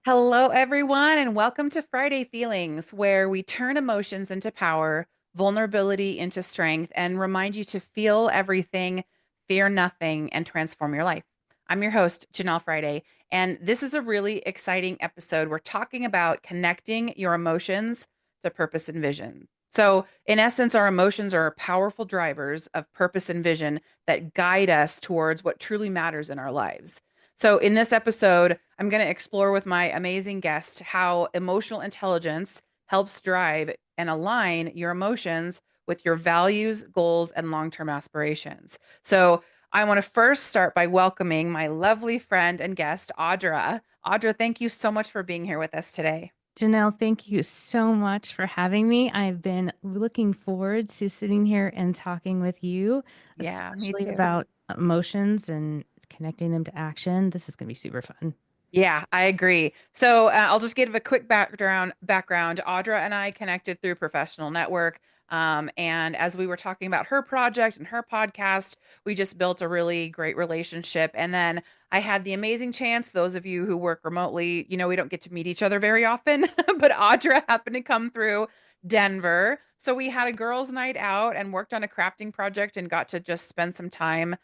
Hello, everyone, and welcome to Friday Feelings, where we turn emotions into power, vulnerability into strength, and remind you to feel everything, fear nothing, and transform your life. I'm your host, Janelle Friday, and this is a really exciting episode. We're talking about connecting your emotions to purpose and vision. So, in essence, our emotions are powerful drivers of purpose and vision that guide us towards what truly matters in our lives. So, in this episode, I'm going to explore with my amazing guest how emotional intelligence helps drive and align your emotions with your values, goals, and long term aspirations. So, I want to first start by welcoming my lovely friend and guest, Audra. Audra, thank you so much for being here with us today. Janelle, thank you so much for having me. I've been looking forward to sitting here and talking with you, Yeah, me especially too. about emotions and connecting them to action. This is going to be super fun. Yeah, I agree. So I'll just give a quick background. Audra and I connected through professional network. And as we were talking about her project and her podcast, we just built a really great relationship. And then I had the amazing chance, those of you who work remotely, we don't get to meet each other very often, but Audra happened to come through Denver. So we had a girls' night out and worked on a crafting project and got to just spend some time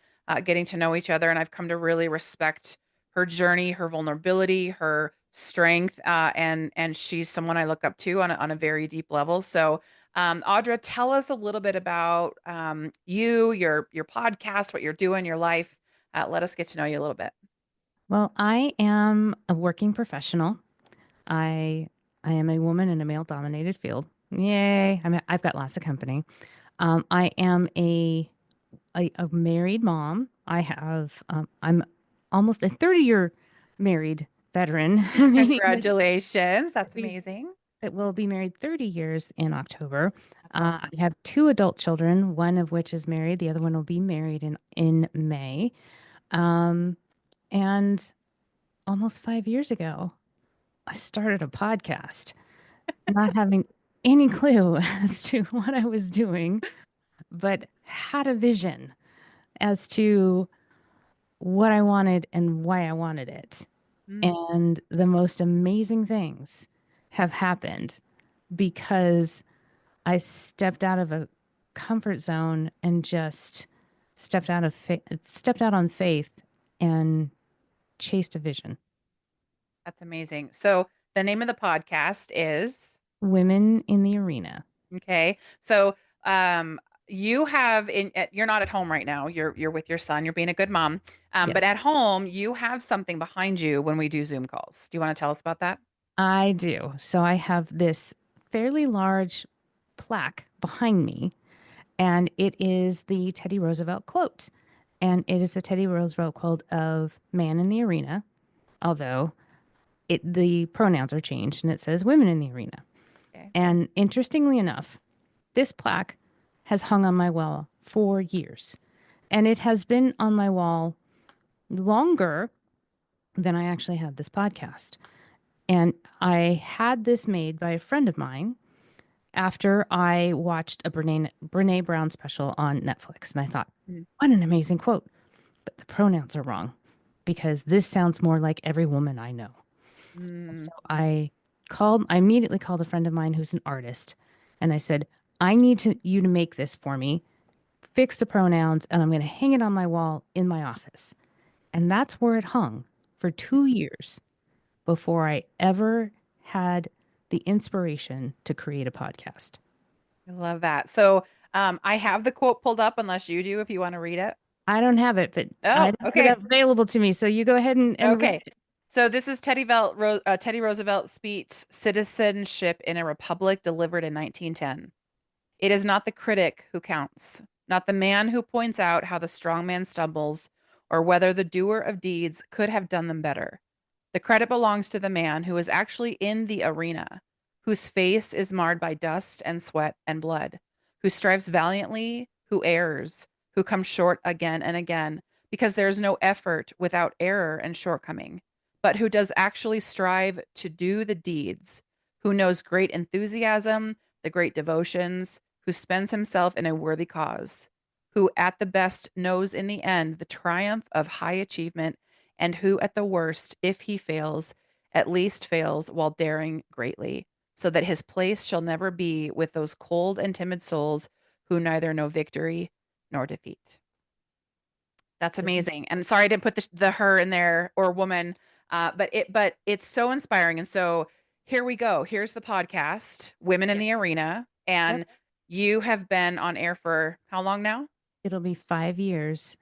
getting to know each other. And I've come to really respect her journey, her vulnerability, her strength, and she's someone I look up to on a very deep level. So, Audra, tell us a little bit about you, your podcast, what you're doing, your life. Let us get to know you a little bit. Well, I am a working professional. I I am a woman in a male-dominated field. Yay! I've got lots of company. I am a married mom. I'm almost a 30-year married veteran, meaning that Congratulations, that's we amazing. that will be married 30 years in October. That's I awesome. have two adult children, one of which is married, the other one will be married in May. Um, and almost 5 years ago, I started a podcast, not having any clue as to what I was doing, but had a vision as to what I wanted and why I wanted it. Mm, And the most amazing things have happened because I stepped out of a comfort zone and just stepped out on faith and chased a vision. that's amazing. So the name of the podcast is. Women in the arena. Okay. So, you have you're not at home right now. You're with your son. You're being a good mom. But Yes, at home, you have something behind you when we do Zoom calls. Do you want to tell us about that? I do. So I have this fairly large plaque behind me, and it is the Teddy Roosevelt quote. And it is the Teddy Roosevelt quote of man in the arena, although the pronouns are changed and it says women in the arena. Okay. And interestingly enough, this plaque has hung on my wall for years. And it has been on my wall longer than I actually had this podcast. And I had this made by a friend of mine after I watched a Brene Brown special on Netflix. And I thought, Mm, what an amazing quote. But the pronouns are wrong because this sounds more like every woman I know. And so mm, I immediately called a friend of mine who's an artist. And I said, I need you to make this for me, fix the pronouns, and I'm going to hang it on my wall in my office. And that's where it hung for 2 years before I ever had the inspiration to create a podcast. I love that. So, I have the quote pulled up, unless you do, if you want to read it. I don't have it, but I Oh, don't have it okay. available to me. So you go ahead and read Okay. it. So this is Teddy Roosevelt's speech, "Citizenship in a Republic," delivered in 1910. It is not the critic who counts, not the man who points out how the strong man stumbles, or whether the doer of deeds could have done them better. The credit belongs to the man who is actually in the arena, whose face is marred by dust and sweat and blood, who strives valiantly, who errs, who comes short again and again, because there is no effort without error and shortcoming, but who does actually strive to do the deeds, who knows great enthusiasm, the great devotions, who spends himself in a worthy cause, who at the best knows in the end the triumph of high achievement, and who at the worst, if he fails, at least fails while daring greatly, so that his place shall never be with those cold and timid souls who neither know victory nor defeat. That's amazing. And sorry I didn't put the her in there or woman, but it's so inspiring. And so here we go. Here's the podcast, Women in Yeah. the Arena, Yep. and you have been on air for how long now? It'll be 5 years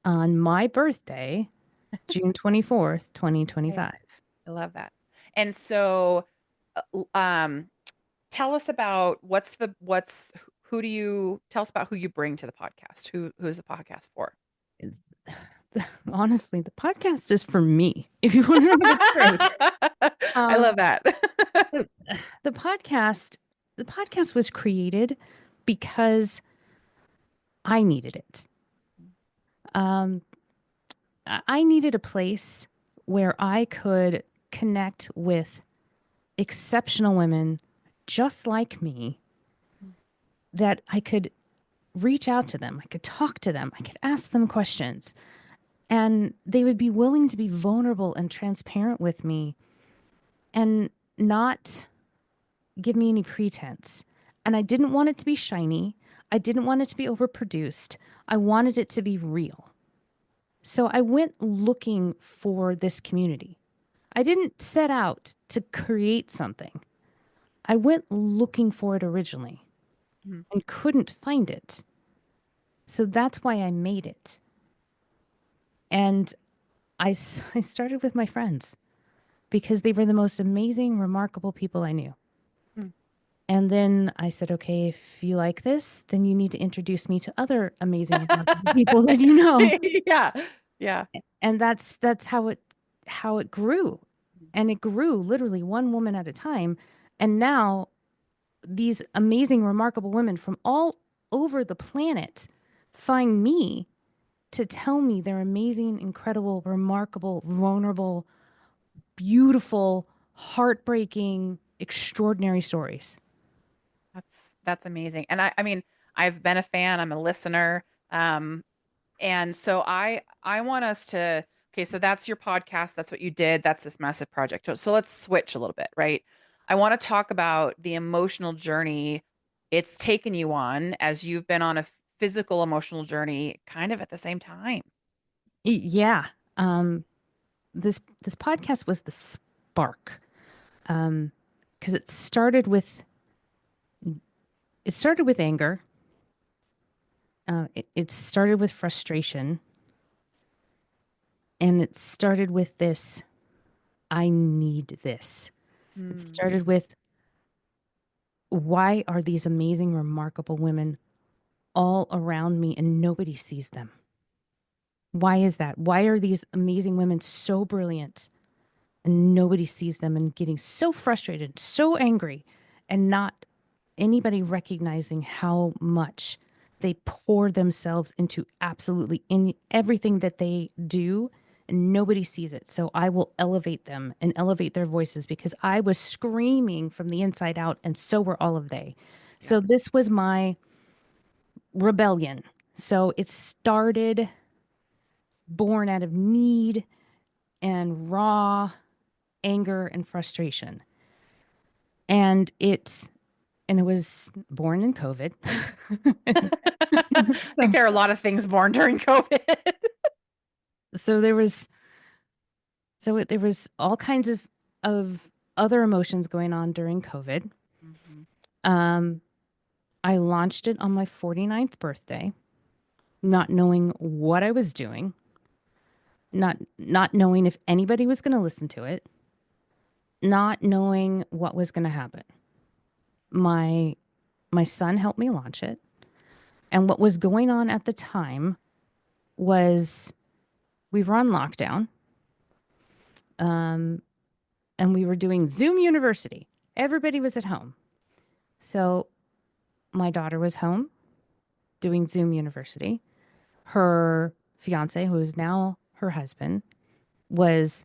on my birthday, June 24th, Okay. 2025. I love that. And so, tell us about who do you tell us about who you bring to the podcast? Who's the podcast for? Honestly, the podcast is for me, if you want to know the truth. I Um, love that. the, the podcast, the podcast was created because I needed it. Um, I needed a place where I could connect with exceptional women just like me, that I could reach out to them, I could talk to them, I could ask them questions, and they would be willing to be vulnerable and transparent with me and not give me any pretense. And I didn't want it to be shiny. I didn't want it to be overproduced. I wanted it to be real. So I went looking for this community. I didn't set out to create something. I went looking for it originally Mhm. and couldn't find it. So that's why I made it. And I started with my friends because they were the most amazing, remarkable people I knew. Mm. And then I said, okay, if you like this, then you need to introduce me to other amazing, remarkable people that you know. Yeah. Yeah. And that's how it grew. And it grew literally one woman at a time. And now these amazing, remarkable women from all over the planet find me to tell me their amazing, incredible, remarkable, vulnerable, beautiful, heartbreaking, extraordinary stories. That's amazing. And I mean, I've been a fan, I'm a listener. Um, and so I want us to okay, so that's your podcast, that's what you did, that's this massive project. So let's switch a little bit, right? I want to talk about the emotional journey it's taken you on as you've been on a physical emotional journey kind of at the same time. Yeah. Um, this podcast was the spark. Because it started with anger. It started with frustration, and it started with this. I need this. It Mm, started with, why are these amazing, remarkable women all around me and nobody sees them? Why is that? Why are these amazing women so brilliant and nobody sees them, and getting so frustrated, so angry, and not anybody recognizing how much they pour themselves into absolutely in everything that they do, and nobody sees it. So I will elevate them and elevate their voices because I was screaming from the inside out, and so were all of they. yeah. So this was my rebellion. So it started born out of need and raw anger and frustration. And it was born in COVID. I think so, there are a lot of things born during COVID. so there was all kinds of other emotions going on during COVID. Mhm. Um, I launched it on my 49th birthday, not knowing what I was doing, not knowing if anybody was going to listen to it, not knowing what was going to happen. My my son helped me launch it, and what was going on at the time was we were on lockdown, um, and we were doing Zoom University. Everybody was at home. So my daughter was home doing Zoom University. Her fiance, who is now her husband, was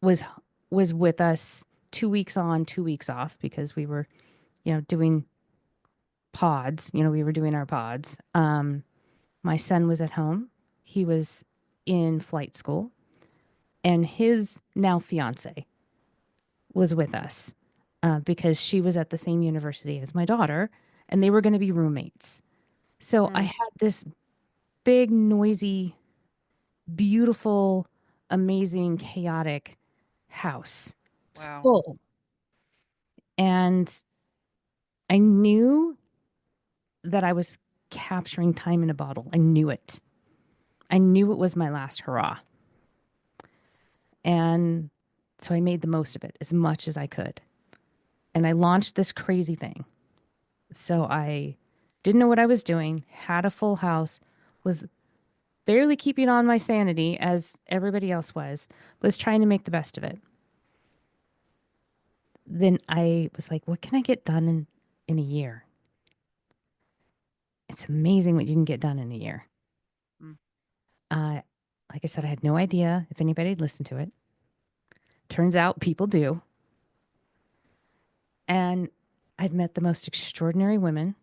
was was with us 2 weeks on, 2 weeks off because we were, doing pods. We were doing our pods. My son was at home. He was in flight school, and his now fiance. was with us because she was at the same university as my daughter, and they were going to be roommates. So I Mm. had this big, noisy, beautiful, amazing, chaotic house. It's Wow. full. And I knew that I was capturing time in a bottle. I knew it. I knew it was my last hurrah. And so I made the most of it as much as I could. And I launched this crazy thing. So I didn't know what I was doing, had a full house, was barely keeping on my sanity as everybody else was trying to make the best of it. Then I was like, what can I get done in a year? It's amazing what you can get done in a year. Mm. Uh, like I said, I had no idea if anybody would listen to it. Turns out people do. And I've met the most extraordinary women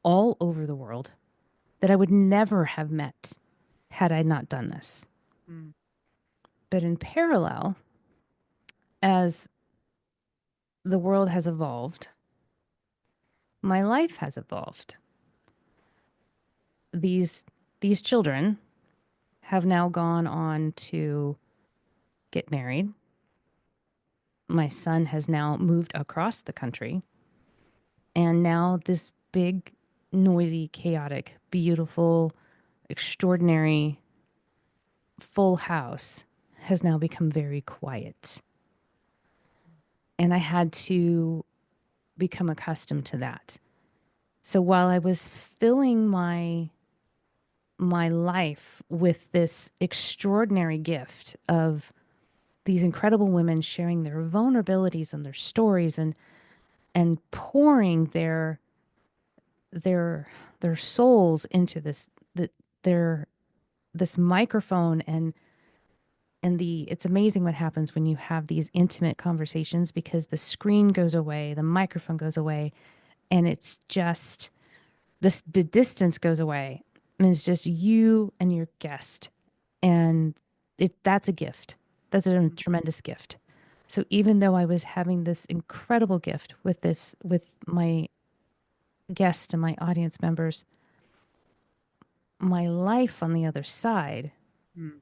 all over the world that I would never have met had I not done this. Mm. But in parallel, as the world has evolved, my life has evolved. These these children have now gone on to get married. My son has now moved across the country, and now this big, noisy, chaotic, beautiful, extraordinary, full house has now become very quiet. And I had to become accustomed to that. So while I was filling my life with this extraordinary gift of these incredible women sharing their vulnerabilities and their stories and pouring their their souls into their this microphone and the it's amazing what happens when you have these intimate conversations because the screen goes away, the microphone goes away, and it's just the distance goes away. And it's just you and your guest. And that's a gift. That's a Mm. tremendous gift. So even though I was having this incredible gift with my guests and my audience members, my life on the other side Mm.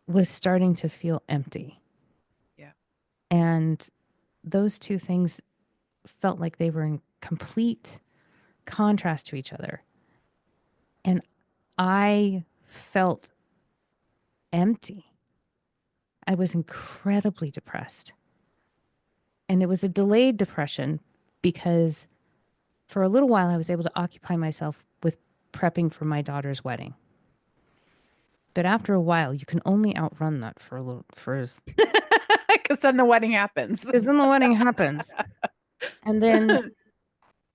was starting to feel empty. Yeah. And those two things felt like they were in complete contrast to each other. And I felt empty. I was incredibly depressed. And it was a delayed depression because for a little while I was able to occupy myself with prepping for my daughter's wedding. But after a while, you can only outrun that for a little, for as, Because then the wedding happens. because then the wedding happens. And then,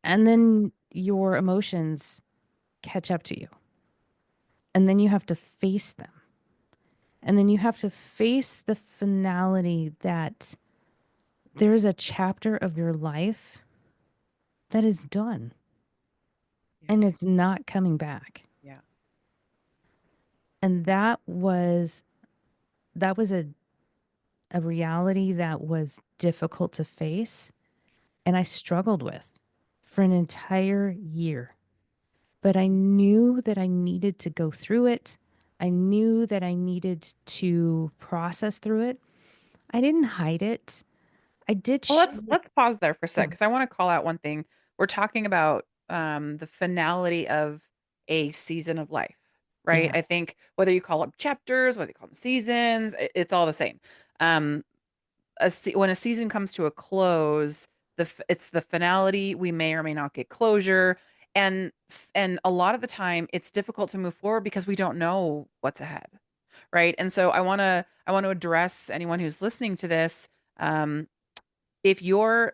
and then your emotions catch up to you. And then you have to face them. And then you have to face the finality that there is a chapter of your life that is done Yeah. and it's not coming back. Yeah. And that was a reality that was difficult to face and I struggled with for an entire year. But I knew that I needed to go through it. I knew that I needed to process through it. I didn't hide it. I did Well, share it. let's pause there for a Yeah. sec because I want to call out one thing. We're talking about the finality of a season of life, right? Yeah. I think whether you call them chapters, whether you call them seasons, it's all the same. Um, when a season comes to a close, it's the finality. We may or may not get closure, and a lot of the time, it's difficult to move forward because we don't know what's ahead, right? And so I want to address anyone who's listening to this. Um, if you're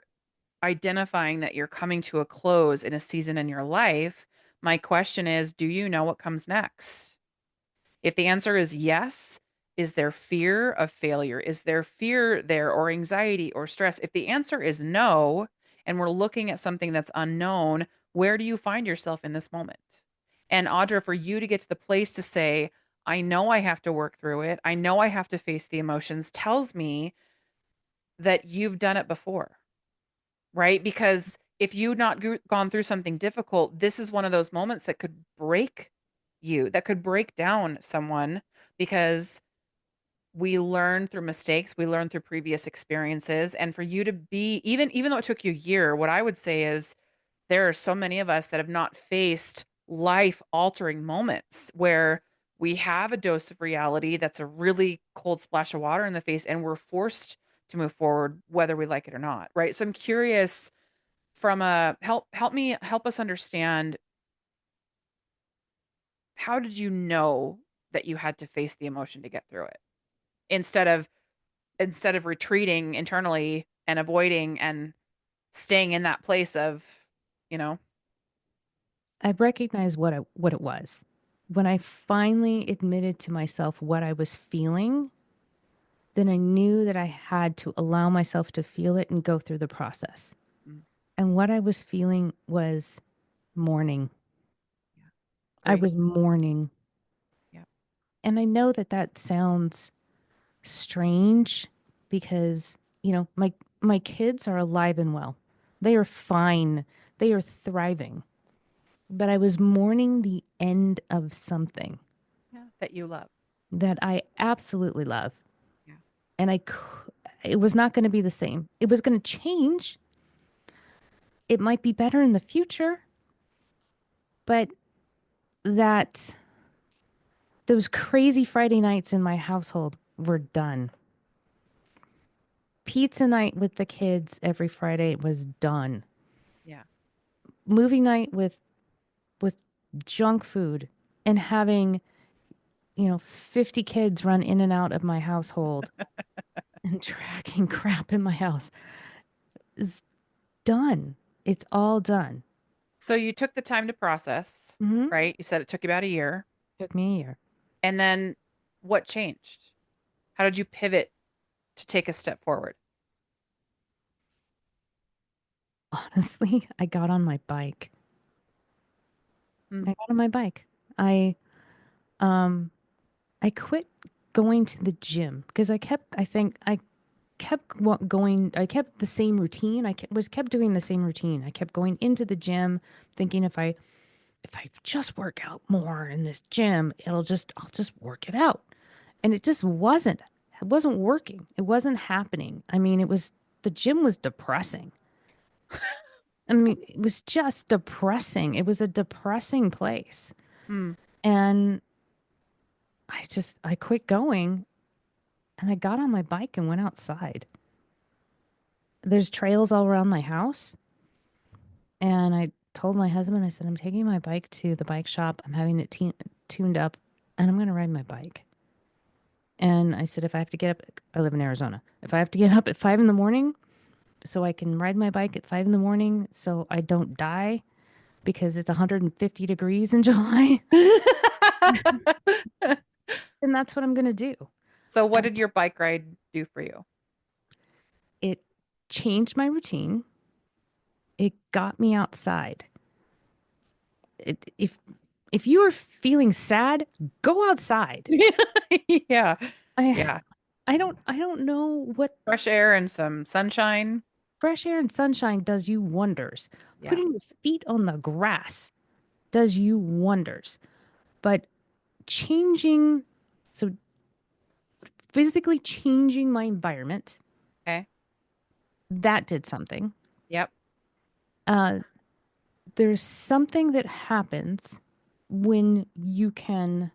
identifying that you're coming to a close in a season in your life, my question is, do you know what comes next? If the answer is yes, is there fear of failure? Is there fear there or anxiety or stress? If the answer is no, and we're looking at something that's unknown, where do you find yourself in this moment? And Audra, for you to get to the place to say, I know I have to work through it, I know I have to face the emotions, tells me that you've done it before, right? Because if you've not gone through something difficult, this is one of those moments that could break you, that could break down someone, because we learn through mistakes, we learn through previous experiences. And for you to be, even though it took you a year, what I would say is there are so many of us that have not faced life altering moments where we have a dose of reality that's a really cold splash of water in the face, and we're forced to move forward whether we like it or not, right? So I'm curious, from a help us understand, how did you know that you had to face the emotion to get through it, instead of retreating internally and avoiding and staying in that place of, you know. I recognized what it was. When I finally admitted to myself what I was feeling, then I knew that I had to allow myself to feel it and go through the process. Mm, And what I was feeling was mourning. yeah, I grief. was mourning. Yeah. And I know that that sounds strange because, my kids are alive and well. They are fine. They are thriving. But I was mourning the end of something Yeah, that you love. that I absolutely love. Yeah. And it was not going to be the same. It was going to change. It might be better in the future, but that those crazy Friday nights in my household were done. Pizza night with the kids every Friday was done. Yeah. Movie night with junk food and having, 50 kids run in and out of my household and tracking crap in my house is done. It's all done. So you took the time to process, Hmm. right? You said it took you about a year. Took me a year. And then what changed? How did you pivot to take a step forward? Honestly, I got on my bike. Mm. I got on my bike. I um I quit going to the gym because I think I kept going. I kept the same routine. I kept doing the same routine. I kept going into the gym thinking if I just work out more in this gym, I'll just work it out. And it wasn't working. It wasn't happening. I mean, the gym was depressing. I mean, it was just depressing. It was a depressing place. Mm. And I quit going and I got on my bike and went outside. There's trails all around my house. And I told my husband, I said, I'm taking my bike to the bike shop. I'm having it tuned up and I'm going to ride my bike. And I said, if I have to get up, I live in Arizona. If I have to get up at 5 in the morning so I can ride my bike at 5 in the morning so I don't die because it's 150 degrees in July, then that's what I'm going to do. So what And did your bike ride do for you? it changed my routine. It got me outside. It, if you are feeling sad, go outside. Yeah. I Yeah. I don't know what Fresh air and some sunshine. fresh air and sunshine does you wonders. Yeah. Putting your feet on the grass does you wonders. But changing, so physically changing my environment, Okay. that did something. Yep. Uh, there's something that happens when you can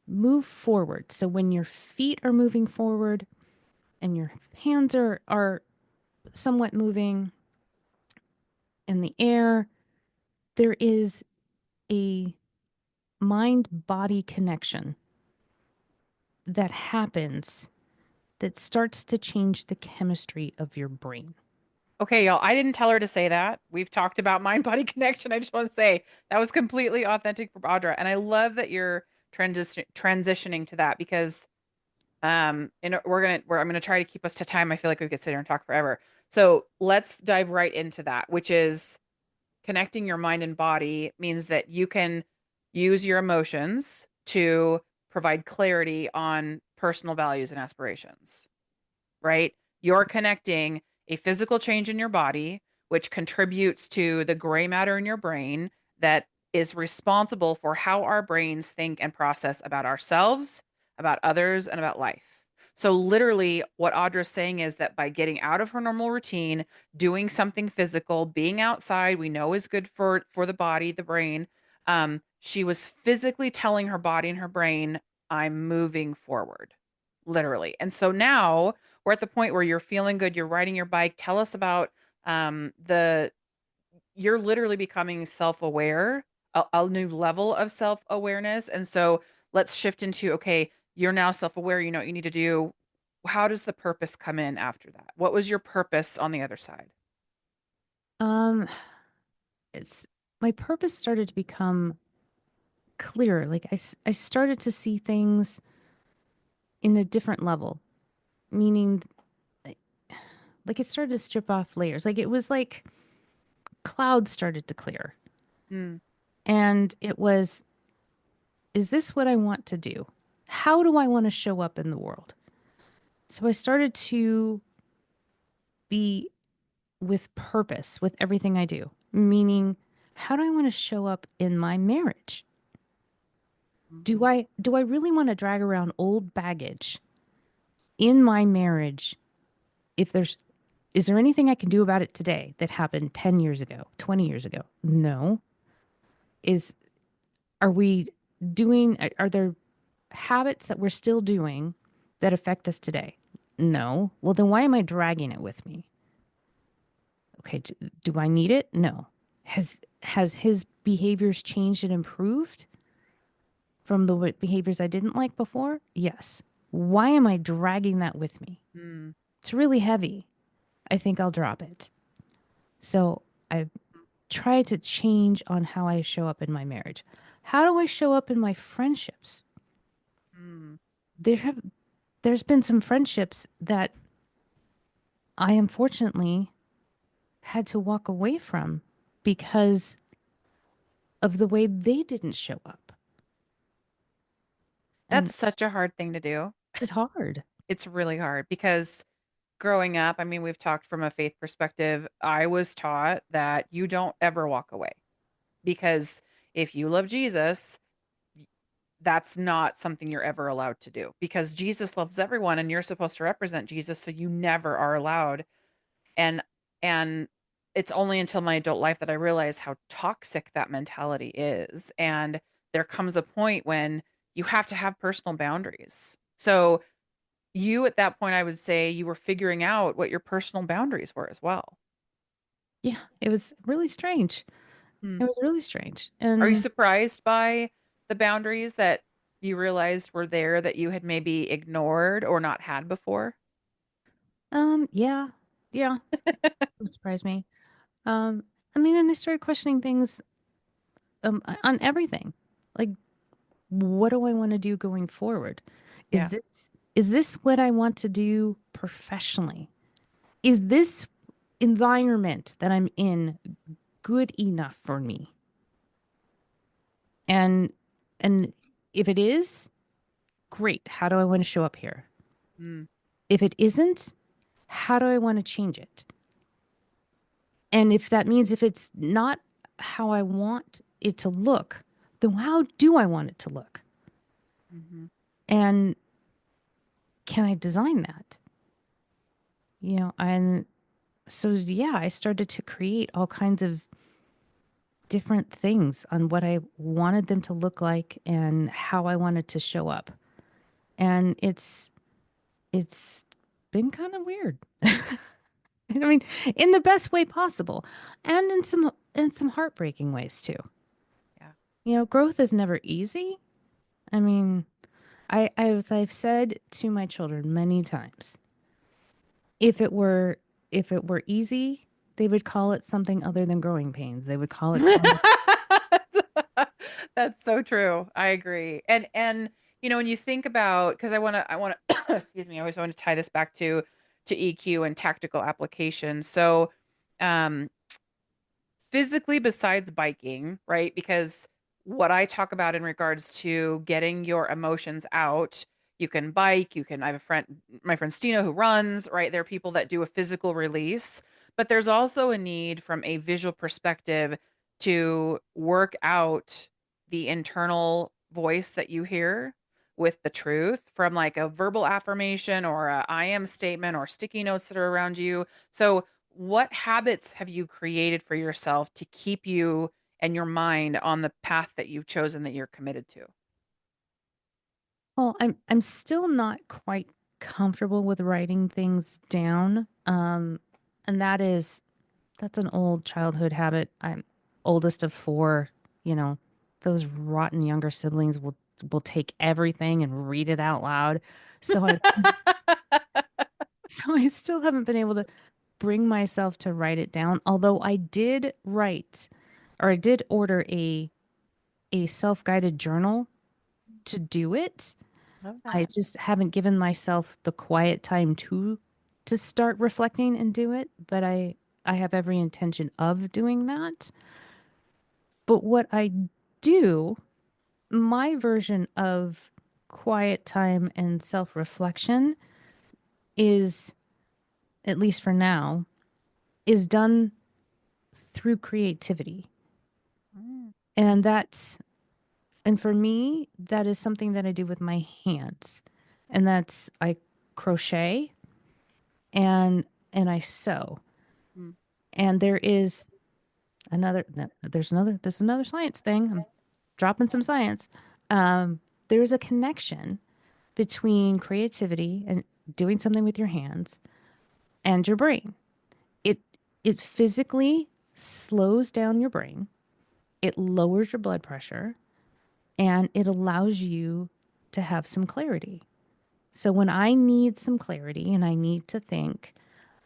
move forward. So when your feet are moving forward and your hands are somewhat moving in the air, there is a mind body connection that happens that starts to change the chemistry of your brain. Okay, y'all. I didn't tell her to say that. We've talked about mind body connection. I just want to say that was completely authentic from Audra. And I love that you're transitioning to that, because and I'm gonna try to keep us to time. I feel like we could sit here and talk forever. So let's dive right into that, which is connecting your mind and body means that you can use your emotions to provide clarity on personal values and aspirations, right? You're connecting a physical change in your body, which contributes to the gray matter in your brain that is responsible for how our brains think and process about ourselves, about others, and about life. So, literally, what Audra's saying is that by getting out of her normal routine, doing something physical, being outside, we know is good for the body, the brain. She was physically telling her body and her brain, "I'm moving forward," literally. And so now we're at the point where you're feeling good. You're riding your bike. Tell us about the you're literally becoming self-aware, a new level of self-awareness. And so let's shift into, okay, you're now self-aware, you know what you need to do. How does the purpose come in after that? What was your purpose on the other side? Um, it's my purpose started to become clearer. Like I started to see things in a different level, meaning like like it started to strip off layers. Like it was like clouds started to clear. Mm, And it was, is this what I want to do? How do I want to show up in the world? So I started to be with purpose with everything I do, meaning, how do I want to show up in my marriage? Do mhm, I really want to drag around old baggage in my marriage? If there's Is there anything I can do about it today that happened 10 years ago, 20 years ago? No. Is Are we doing, are there habits that we're still doing that affect us today? No. Well, then why am I dragging it with me? Okay, do I need it? No. Has his behaviors changed and improved from the behaviors I didn't like before? Yes. Why am I dragging that with me? mm, It's really heavy. I think I'll drop it. So I try to change on how I show up in my marriage. How do I show up in my friendships? mm. There have there's been some friendships that I unfortunately had to walk away from because of the way they didn't show up. And That's such a hard thing to do. it's hard. It's really hard because growing up, I mean, we've talked from a faith perspective. I was taught that you don't ever walk away because if you love Jesus, y- that's not something you're ever allowed to do because Jesus loves everyone and you're supposed to represent Jesus, so you never are allowed. And and it's only until my adult life that I realize how toxic that mentality is. And there comes a point when you have to have personal boundaries. So you at that point, I would say you were figuring out what your personal boundaries were as well. Yeah, it was really strange. Hmm. It was really strange. Are you And surprised by the boundaries that you realized were there that you had maybe ignored or not had before? yeah. Yeah, it surprised me. Um I mean, and I started questioning things on everything. Like, what do I want to do going forward? Yeah. Is this what I want to do professionally? Is this environment that I'm in good enough for me? And and if it is, great. How do I want to show up here? Mm, If it isn't, how do I want to change it? And if that means if it's not how I want it to look, then how do I want it to look? mhm, And can I design that? And so yeah, I started to create all kinds of different things on what I wanted them to look like and how I wanted to show up. And it's been kind of weird. I mean, in the best way possible, and in some heartbreaking ways too. yeah. Growth is never easy. I mean, as I've said to my children many times, if it were if it were easy, they would call it something other than growing pains. They would call it karma. That's so true. I agree. And when you think about because I wanna excuse me, I always want to tie this back to EQ and tactical application. So um physically besides biking, right? Because what I talk about in regards to getting your emotions out, You can bike, I have a friend, my friend Stina, who runs, right? There are people that do a physical release, but there's also a need from a visual perspective to work out the internal voice that you hear with the truth from like a verbal affirmation or a I am statement or sticky notes that are around you. So, what habits have you created for yourself to keep you and your mind on the path that you've chosen that you're committed to? Well, I'm still not quite comfortable with writing things down. And that's an old childhood habit. I'm oldest of four, you know, those rotten younger siblings will take everything and read it out loud. So I so I still haven't been able to bring myself to write it down, although I did write or I did order a self-guided journal to do it. Love I that. just haven't given myself the quiet time to start reflecting and do it, but I have every intention of doing that. But what I do, my version of quiet time and self-reflection is, at least for now, is done through creativity. Mm, And and for me, that is something that I do with my hands. And that's I crochet and I sew. mm, And this is another science thing. I'm dropping some science. There's a connection between creativity and doing something with your hands and your brain. It it physically slows down your brain. It lowers your blood pressure and it allows you to have some clarity. So when I need some clarity and I need to think,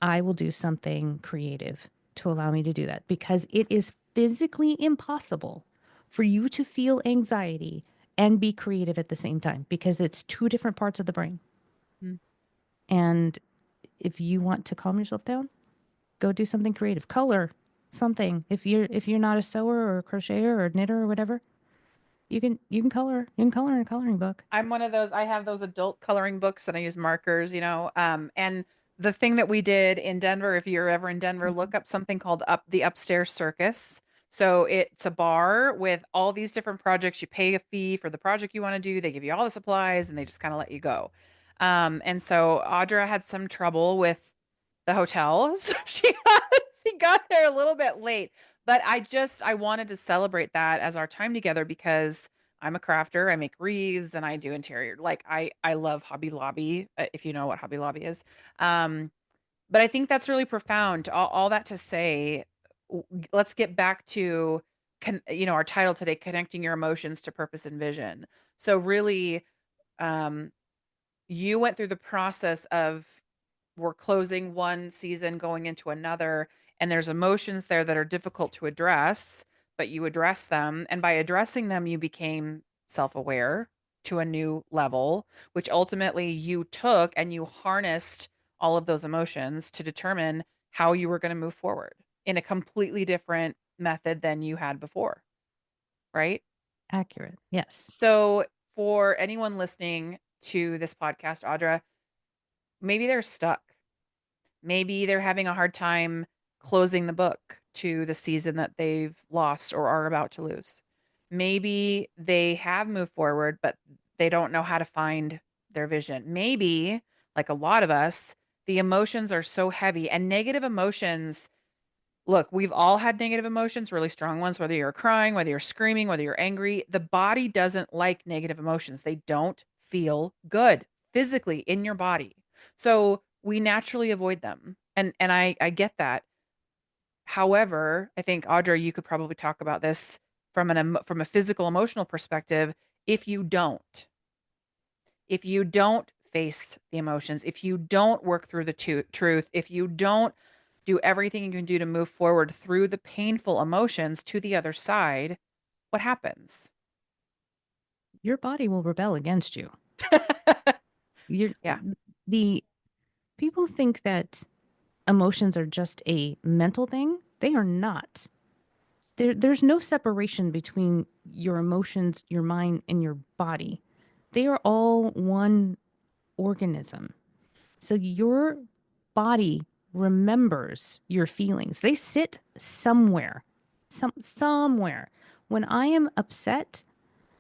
I will do something creative to allow me to do that because it is physically impossible for you to feel anxiety and be creative at the same time because it's two different parts of the brain. mm. And if you want to calm yourself down, go do something creative. Color something. If you're not a sewer or a crocheter or a knitter or whatever, you can color. You can color in a coloring book. I'm one of those. I have those adult coloring books and I use markers, and the thing that we did in Denver, if you're ever in Denver, Mhm. look up something called Up the Upstairs Circus. So it's a bar with all these different projects. You pay a fee for the project you want to do. They give you all the supplies and they just kind of let you go. And so Audra had some trouble with the hotel. So she got there a little bit late. But I wanted to celebrate that as our time together because I'm a crafter. I make wreaths and I do interior. Like I love Hobby Lobby, if you know what Hobby Lobby is. Um, but I think that's really profound. All that to say, let's get back to our title today, connecting your emotions to purpose and vision. So really, um, you went through the process of we're closing one season, going into another, and there's emotions there that are difficult to address, but you address them. And by addressing them, you became self aware to a new level, which ultimately you took and you harnessed all of those emotions to determine how you were going to move forward in a completely different method than you had before. Right. Accurate. Yes. So, for anyone listening to this podcast, Audra, maybe they're stuck. Maybe they're having a hard time closing the book to the season that they've lost or are about to lose. Maybe they have moved forward, but they don't know how to find their vision. Maybe, like a lot of us, the emotions are so heavy and negative emotions. Look, we've all had negative emotions, really strong ones, whether you're crying, whether you're screaming, whether you're angry. The body doesn't like negative emotions. They don't feel good physically in your body. So we naturally avoid them. And I get that. However, I think Audra, you could probably talk about this from a physical emotional perspective. If you don't, if you don't face the emotions, if you don't work through the truth, if you don't do everything you can do to move forward through the painful emotions to the other side, what happens? Your body will rebel against you. You're Yeah. the people think that emotions are just a mental thing. They are not. There's no separation between your emotions, your mind, and your body. They are all one organism. So your body remembers your feelings. They sit somewhere, somewhere. When I am upset,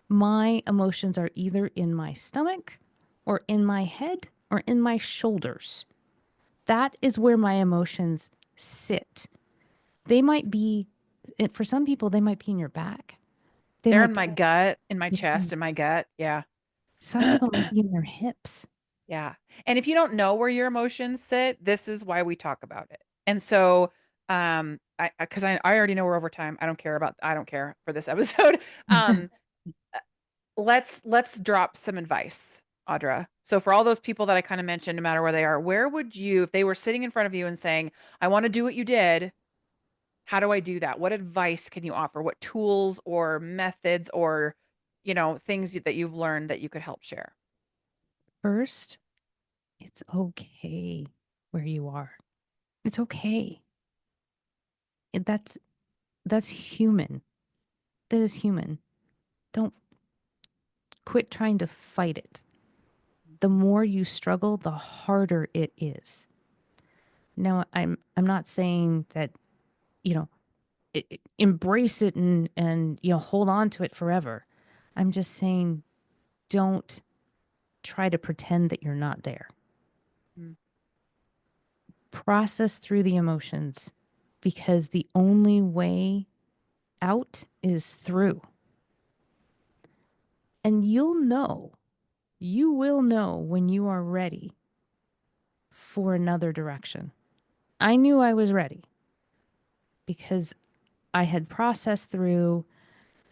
my emotions are either in my stomach or in my head or in my shoulders. That is where my emotions sit. They might be, for some people, they might be in your back. They They're might in be, my gut, in my they might be- chest, in my gut. Yeah. some people might be in their hips. Yeah. And if you don't know where your emotions sit, this is why we talk about it. And so, because I already know we're over time. I don't care for this episode. Um, let's drop some advice, Audra. So for all those people that I kind of mentioned, no matter where they are, where would you, if they were sitting in front of you and saying, I want to do what you did, how do I do that? What advice can you offer? What tools or methods or, things that you've learned that you could help share? First, it's okay where you are. It's okay. It- That's that's human. That is human. Don't quit trying to fight it. The Mhm. more you struggle, the harder it is. Now, I'm not saying that, you know, embrace it and hold on to it forever. I'm just saying don't try to pretend that you're not there. Mm. Process through the emotions because the only way out is through. And you will know when you are ready for another direction. I knew I was ready because I had processed through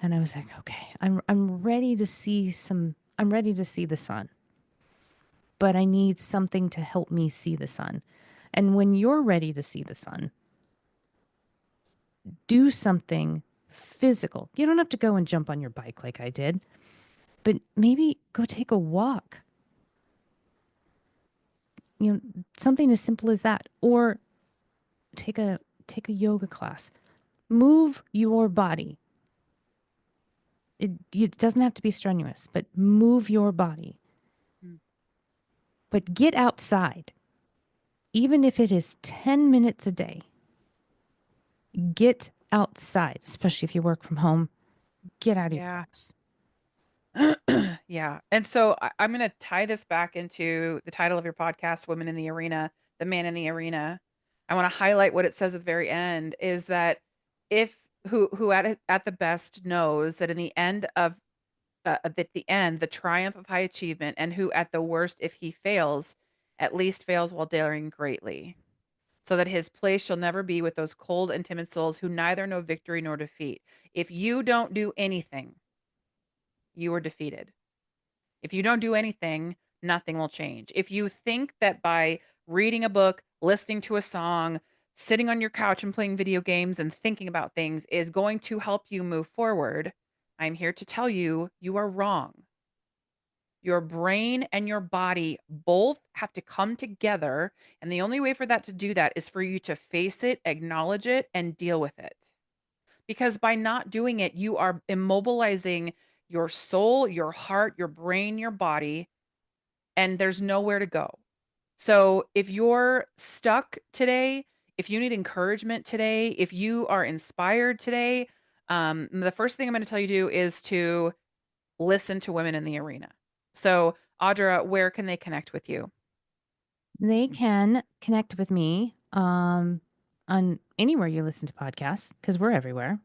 and I was like, okay, I'm ready to see I'm ready to see the sun. But I need something to help me see the sun. And when you're ready to see the sun, do something physical. You don't have to go and jump on your bike like I did, but maybe go take a walk. You know, something as simple as that, or take a take a yoga class. Move your body. It doesn't have to be strenuous, but move your body. Mm. But get outside, even if it is 10 minutes a day. Get outside, especially if you work from home. Get out of your Yeah. house. Yeah. And so I'm going to tie this back into the title of your podcast, Women in the Arena, the Man in the Arena. I want to highlight what it says at the very end is that if who at the best knows that in the end of at the end, the triumph of high achievement, and who at the worst, if he fails, at least fails while daring greatly, so that his place shall never be with those cold and timid souls who neither know victory nor defeat. If you don't do anything, you are defeated. If you don't do anything, nothing will change. If you think that by reading a book, listening to a song, sitting on your couch and playing video games and thinking about things is going to help you move forward, I'm here to tell you you are wrong. Your brain and your body both have to come together. And the only way for that to do that is for you to face it, acknowledge it, and deal with it. Because by not doing it, you are immobilizing your soul, your heart, your brain, your body, and there's nowhere to go. So if you're stuck today, if you need encouragement today, if you are inspired today, the first thing I'm going to tell you to do is to listen to Women in the Arena. So, Audra, where can they connect with you? They can connect with me on anywhere you listen to podcasts because we're everywhere.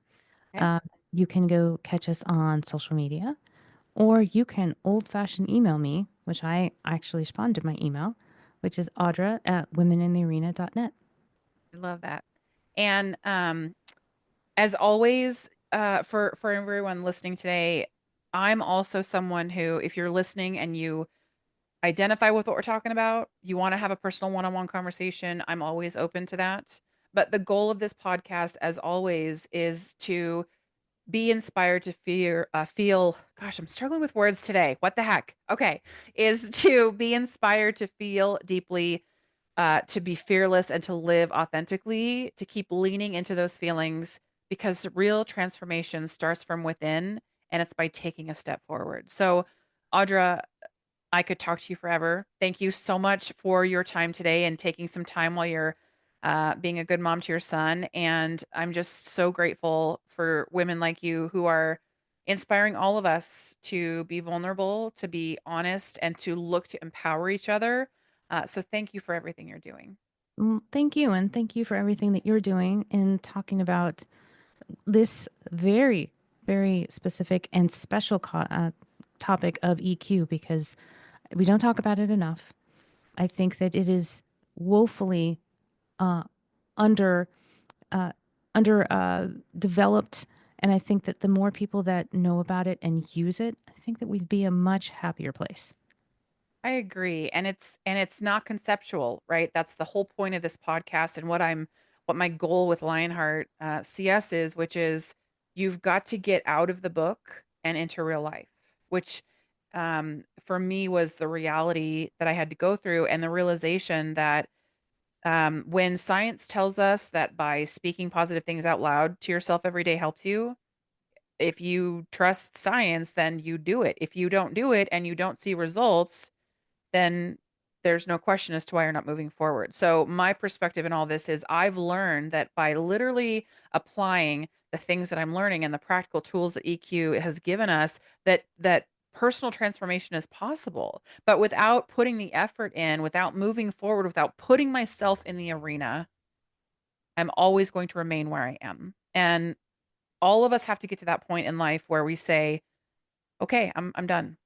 Okay. Uh, you can go catch us on social media, or you can old fashioned email me, which I actually respond to my email, which is Audra at womeninthearena.net. I love that. And as always, for everyone listening today, I'm also someone who, if you're listening and you identify with what we're talking about, you want to have a personal one-on-one conversation, I'm always open to that. But the goal of this podcast, as always, is to be inspired to feel. Gosh, I'm struggling with words today. What the heck? Okay, is to be inspired to feel deeply, to be fearless and to live authentically, to keep leaning into those feelings because real transformation starts from within and it's by taking a step forward. So, Audra, I could talk to you forever. Thank you so much for your time today and taking some time while you're being a good mom to your son. And I'm just so grateful for women like you who are inspiring all of us to be vulnerable, to be honest, and to look to empower each other. So thank you for everything you're doing. Thank you. And thank you for everything that you're doing in talking about this very, very specific and special topic of EQ because we don't talk about it enough. I think that it is woefully uh, under uh, developed, and I think that the more people that know about it and use it, I think that we'd be a much happier place. I agree, and it's not conceptual, right? That's the whole point of this podcast and what my goal with Lionheart, CS is, which is you've got to get out of the book and into real life, which, for me was the reality that I had to go through and the realization that, when science tells us that by speaking positive things out loud to yourself every day helps you, if you trust science, then you do it. If you don't do it and you don't see results, then there's no question as to why you're not moving forward. So my perspective in all this is I've learned that by literally applying the things that I'm learning and the practical tools that EQ has given us, that personal transformation is possible. But without putting the effort in, without moving forward, without putting myself in the arena, I'm always going to remain where I am. And all of us have to get to that point in life where we say, "Okay, I'm done.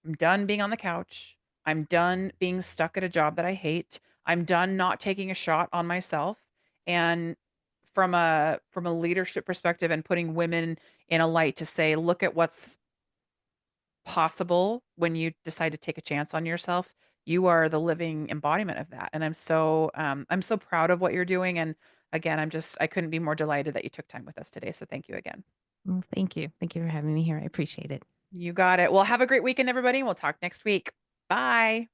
I'm done being on the couch. I'm done being stuck at a job that I hate. I'm done not taking a shot on myself." And from a leadership perspective and putting women in a light to say, "Look at what's possible when you decide to take a chance on yourself." You are the living embodiment of that. And I'm so proud of what you're doing. And again, I couldn't be more delighted that you took time with us today. So thank you again. Well, thank you. Thank you for having me here. I appreciate it. You got it. Well, have a great weekend, everybody. We'll talk next week. Bye.